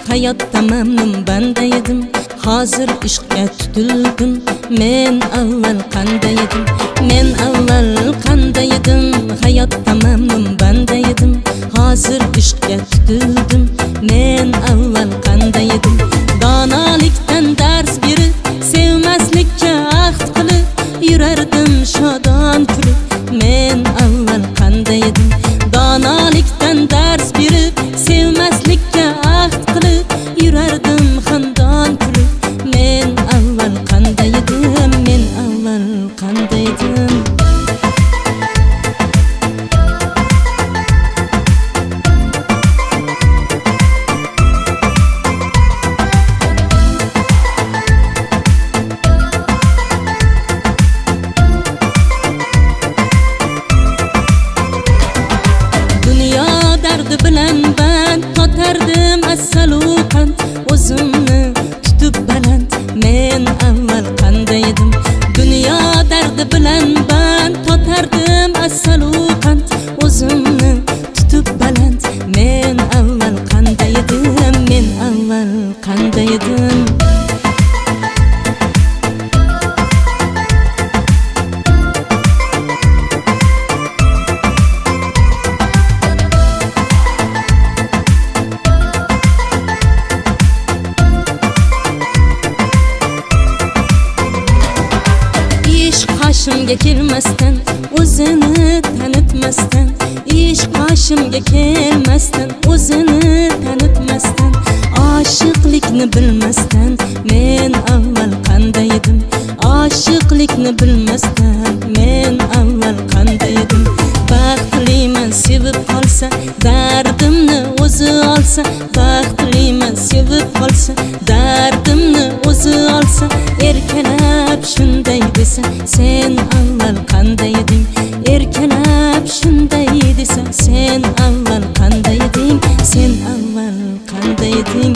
hayotda mamnun banda edim. Hozir ishqqa tutildim. Men avval qanday edim? Men avval qanday edim? Hayotda mamnun banda edim. Hozir ishqqa tutildim. Men avval qanday edim? Donolikdan dars berib, sevmaslikka ahd qilib yurardim shodon kulib. Men avval qanday edim? Donolikdan dars berib, sevmaslikka ahd qilib yurardim xandon kulib. Men avval qanday edim? Men avval qanday edim? Bilan ben totardim assaluqan o'zimni tutib baland. Men avval qanday edim? Dunyo dardi bilan ben totardim assaluqan o'zimni tutib baland. Men avval qanday edim? Men avval qanday edim? Qoshimga kelmasdan, o'zini tanitmasdan, ish qoshimga kelmasdan, o'zini tanitmasdan, oshiqlikni bilmasdan, men avval qanday edim? Oshiqlikni bilmasdan, men avval qanday edim? Baxtliman sevib qolsa, dardimni o'zi olsa, baxtliman sevib qolsa, dardimni o'zi olsa, erkalab shunday desa, sen avval qanday eding? Erkalab shunday desa, sen avval qanday eding? Sen avval qanday eding?